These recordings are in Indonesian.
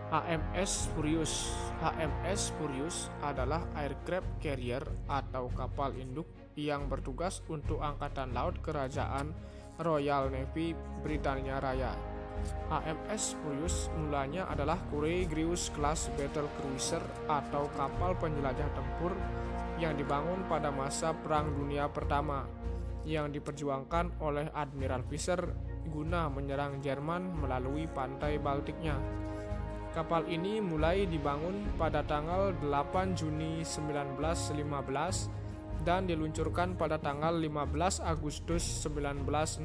HMS Furious. HMS Furious adalah aircraft carrier atau kapal induk yang bertugas untuk Angkatan Laut Kerajaan Royal Navy Britania Raya. HMS Furious mulanya adalah Courageous Class Battle Cruiser atau kapal penjelajah tempur yang dibangun pada masa Perang Dunia Pertama yang diperjuangkan oleh Admiral Fisher guna menyerang Jerman melalui pantai Baltiknya. Kapal ini mulai dibangun pada tanggal 8 Juni 1915 dan diluncurkan pada tanggal 15 Agustus 1916.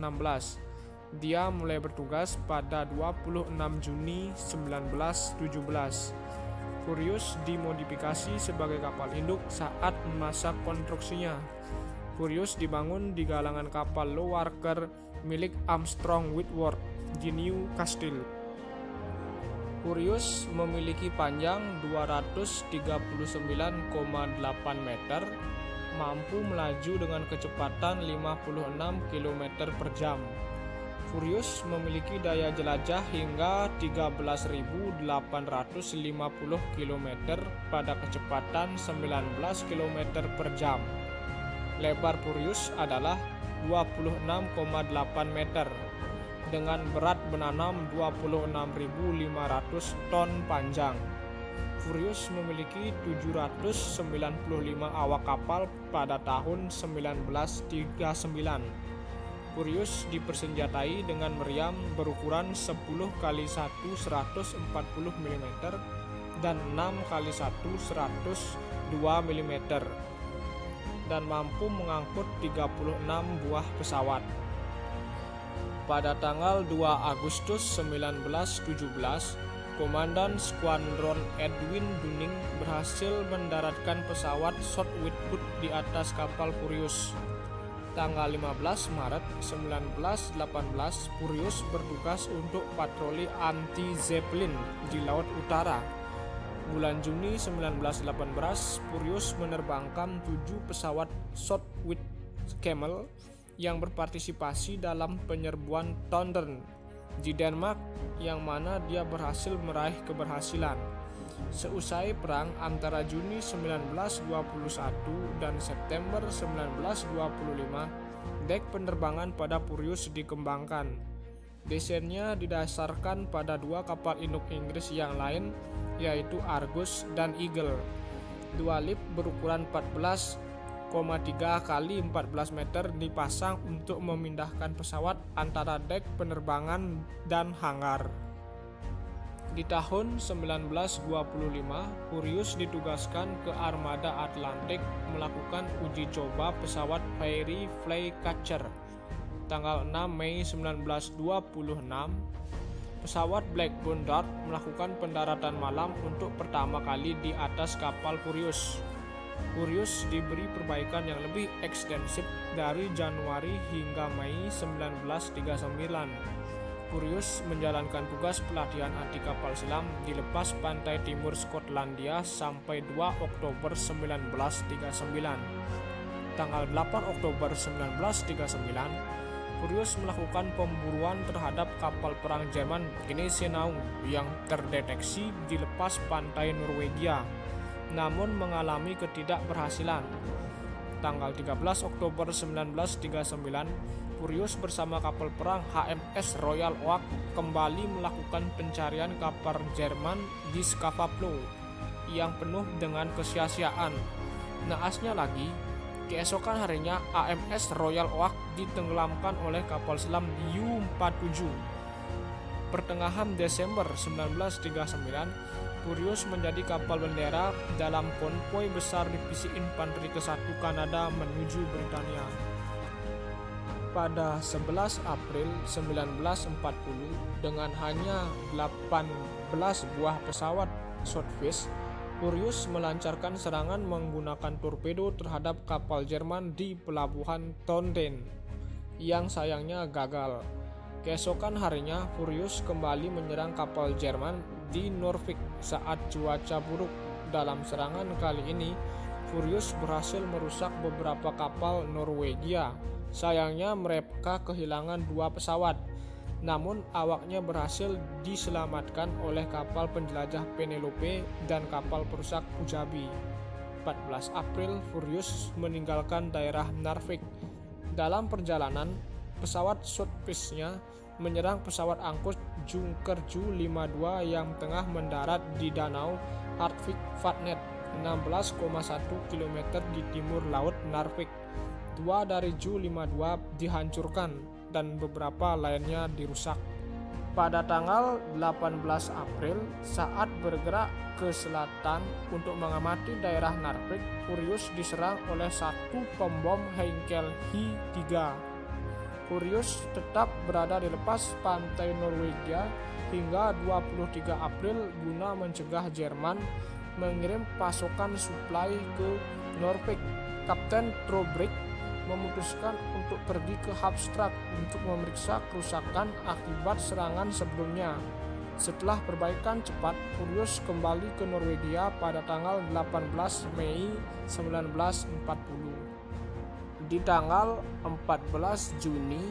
Dia mulai bertugas pada 26 Juni 1917. Furious dimodifikasi sebagai kapal induk saat masa konstruksinya. Furious dibangun di galangan kapal low worker milik Armstrong Whitworth di Newcastle. Furious memiliki panjang 239,8 meter, mampu melaju dengan kecepatan 56 km per jam. Furious memiliki daya jelajah hingga 13.850 km pada kecepatan 19 km per jam. Lebar Furious adalah 26,8 meter dengan berat menanam 26.500 ton panjang. Furious memiliki 795 awak kapal pada tahun 1939. Furious dipersenjatai dengan meriam berukuran 10 x 1 140 mm dan 6 x 1 102 mm dan mampu mengangkut 36 buah pesawat. Pada tanggal 2 Agustus 1917, Komandan Skuadron Edwin Dunning berhasil mendaratkan pesawat Whitworth di atas kapal Furious. Tanggal 15 Maret 1918, Furious bertugas untuk patroli anti-Zeppelin di Laut Utara. Bulan Juni 1918, Furious menerbangkan 7 pesawat Sopwith Camel yang berpartisipasi dalam penyerbuan Tondern di Denmark, yang mana dia berhasil meraih keberhasilan. Seusai perang antara Juni 1921 dan September 1925, dek penerbangan pada Furious dikembangkan. Desainnya didasarkan pada 2 kapal induk Inggris yang lain, yaitu Argus dan Eagle. 2 lift berukuran 14,3 kali 14 meter dipasang untuk memindahkan pesawat antara dek penerbangan dan hangar. Di tahun 1925, Furious ditugaskan ke Armada Atlantik melakukan uji coba pesawat Fairey Flycatcher. Tanggal 6 Mei 1926, pesawat Blackburn Dart melakukan pendaratan malam untuk pertama kali di atas kapal Furious. Furious diberi perbaikan yang lebih ekstensif dari Januari hingga Mei 1939. Furious menjalankan tugas pelatihan anti kapal selam di lepas pantai timur Skotlandia sampai 2 Oktober 1939. Tanggal 8 Oktober 1939, Furious melakukan pemburuan terhadap kapal perang Jerman Gneisenau yang terdeteksi di lepas pantai Norwegia, namun mengalami ketidakberhasilan. Tanggal 13 Oktober 1939, Furious bersama kapal perang HMS Royal Oak kembali melakukan pencarian kapal Jerman di Scapa Flow yang penuh dengan kesia-siaan. Naasnya lagi, keesokan harinya HMS Royal Oak ditenggelamkan oleh kapal selam U-47. Pertengahan Desember 1939, Furious menjadi kapal bendera dalam konvoi besar divisi infanteri ke-1 Kanada menuju Britania. Pada 11 April 1940, dengan hanya 18 buah pesawat Swordfish, Furious melancarkan serangan menggunakan torpedo terhadap kapal Jerman di pelabuhan Townsend, yang sayangnya gagal. Keesokan harinya, Furious kembali menyerang kapal Jerman di Norfolk saat cuaca buruk. Dalam serangan kali ini, Furious berhasil merusak beberapa kapal Norwegia. Sayangnya mereka kehilangan 2 pesawat. namun awaknya berhasil diselamatkan oleh kapal penjelajah Penelope dan kapal perusak Pujabi. 14 April, Furious meninggalkan daerah Narvik. Dalam perjalanan, pesawat Swordfish-nya menyerang pesawat angkut Junker Ju 52 yang tengah mendarat di Danau Hartvig-Vatnet, 16,1 km di timur laut Narvik. 2 dari Ju 52 dihancurkan dan beberapa lainnya dirusak. Pada tanggal 18 April, saat bergerak ke selatan untuk mengamati daerah Narvik, Furious diserang oleh satu pembom Heinkel Hi-3. Furious tetap berada di lepas pantai Norwegia hingga 23 April guna mencegah Jerman mengirim pasokan suplai ke Norwich. Kapten Trobrick memutuskan untuk pergi ke Havstrak untuk memeriksa kerusakan akibat serangan sebelumnya. Setelah perbaikan cepat, Furious kembali ke Norwegia pada tanggal 18 Mei 1940. Di tanggal 14 Juni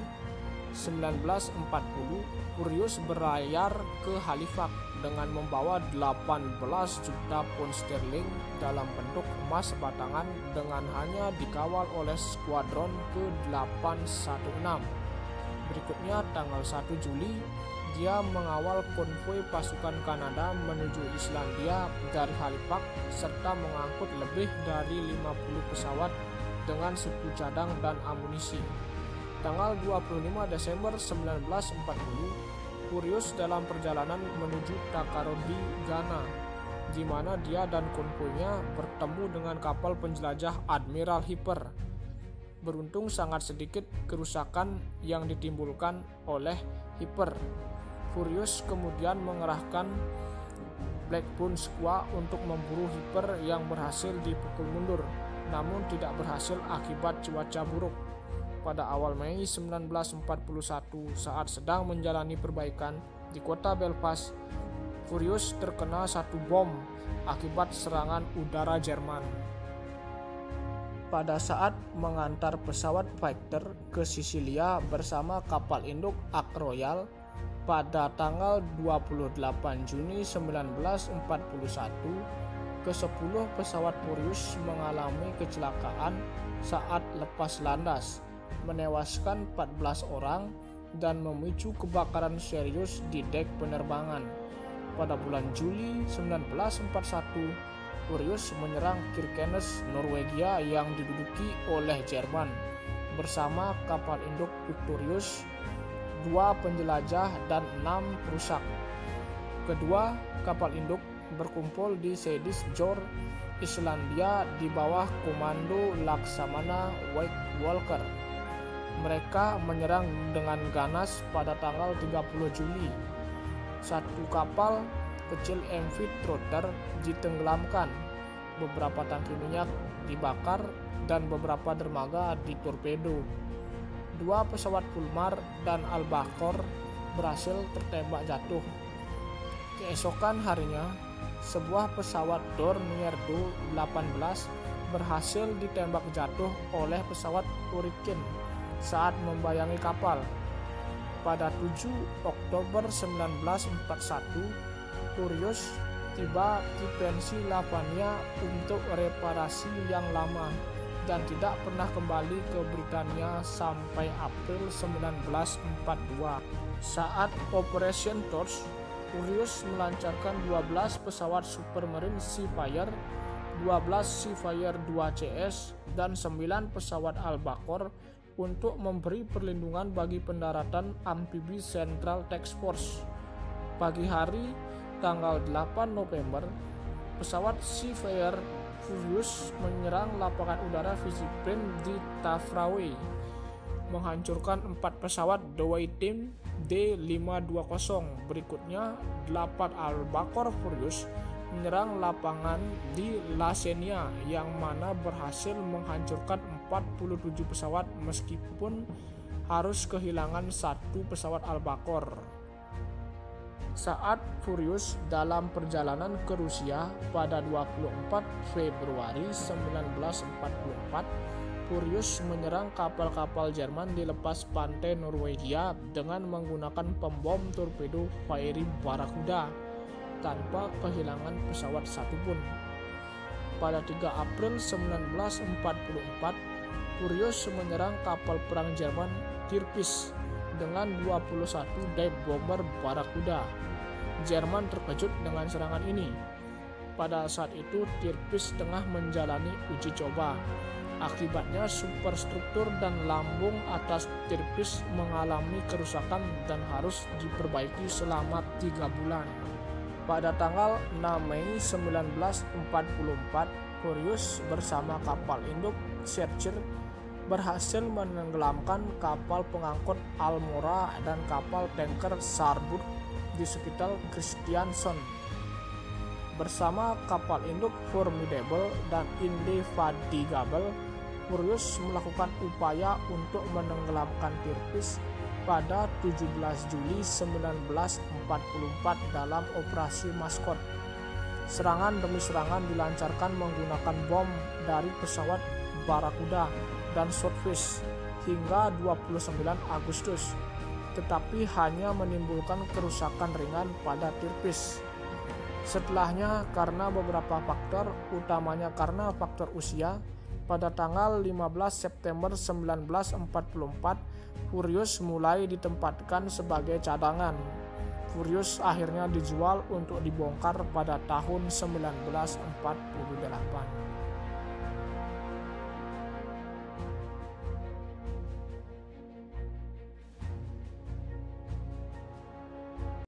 1940, Furious berlayar ke Halifax dengan membawa 18 juta pound sterling dalam bentuk emas batangan dengan hanya dikawal oleh skuadron ke-816. Berikutnya tanggal 1 Juli, dia mengawal konvoi pasukan Kanada menuju Islandia dari Halifax serta mengangkut lebih dari 50 pesawat dengan suku cadang dan amunisi. Tanggal 25 Desember 1940, Furious dalam perjalanan menuju Takoradi, Ghana, di mana dia dan konvoinya bertemu dengan kapal penjelajah Admiral Hipper. Beruntung sangat sedikit kerusakan yang ditimbulkan oleh Hipper. Furious kemudian mengerahkan Blackburn Squaw untuk memburu Hipper yang berhasil dipukul mundur, namun tidak berhasil akibat cuaca buruk. Pada awal Mei 1941, saat sedang menjalani perbaikan di kota Belfast, Furious terkena satu bom akibat serangan udara Jerman. Pada saat mengantar pesawat fighter ke Sisilia bersama kapal induk Ark Royal pada tanggal 28 Juni 1941, ke-10 pesawat Furious mengalami kecelakaan saat lepas landas, menewaskan 14 orang dan memicu kebakaran serius di dek penerbangan. Pada bulan Juli 1941, Furious menyerang Kirkenes, Norwegia yang diduduki oleh Jerman bersama kapal induk Victorious, 2 penjelajah dan 6 perusak. Kedua kapal induk berkumpul di Seydisfjord, Islandia di bawah komando Laksamana White Walker. Mereka menyerang dengan ganas pada tanggal 30 Juli. Satu kapal kecil MV Trotter ditenggelamkan, beberapa tangki minyak dibakar, dan beberapa dermaga ditorpedo. 2 pesawat Fulmar dan Albacor berhasil tertembak jatuh. Keesokan harinya, sebuah pesawat Dornier 18 berhasil ditembak jatuh oleh pesawat Hurricane saat membayangi kapal. Pada 7 Oktober 1941, Furious tiba di Pennsylvania untuk reparasi yang lama dan tidak pernah kembali ke Britania sampai April 1942. Saat Operation Torch, Furious melancarkan 12 pesawat Supermarine Seafire, 12 Seafire 2CS, dan 9 pesawat Albacor untuk memberi perlindungan bagi pendaratan amfibi Central Task Force. Pagi hari, tanggal 8 November, pesawat Seafire Furious menyerang lapangan udara Filipina di Tafrawe, menghancurkan 4 pesawat Dawei Team D520. Berikutnya, 8 Albacor Furious menyerang lapangan di Lasenia yang mana berhasil menghancurkan 47 pesawat meskipun harus kehilangan 1 pesawat Albacor. Saat Furious dalam perjalanan ke Rusia pada 24 Februari 1944, Furius menyerang kapal-kapal Jerman di lepas pantai Norwegia dengan menggunakan pembom torpedo Fiery Barracuda tanpa kehilangan pesawat satupun. Pada 3 April 1944, Furius menyerang kapal perang Jerman Tirpitz dengan 21 dive bomber Barracuda. Jerman terkejut dengan serangan ini. Pada saat itu Tirpitz tengah menjalani uji coba. Akibatnya superstruktur dan lambung atas Tirpitz mengalami kerusakan dan harus diperbaiki selama 3 bulan. Pada tanggal 6 Mei 1944, Furius bersama kapal induk Searcher berhasil menenggelamkan kapal pengangkut Almora dan kapal tanker Saarburg di sekitar Kristiansand. Bersama kapal induk Formidable dan Indefatigable, Furius melakukan upaya untuk menenggelamkan Tirpitz pada 17 Juli 1944 dalam operasi Maskot. Serangan demi serangan dilancarkan menggunakan bom dari pesawat Barracuda dan Swordfish hingga 29 Agustus, tetapi hanya menimbulkan kerusakan ringan pada Tirpitz. Setelahnya, karena beberapa faktor, utamanya karena faktor usia, pada tanggal 15 September 1944, Furius mulai ditempatkan sebagai cadangan. Furius akhirnya dijual untuk dibongkar pada tahun 1948.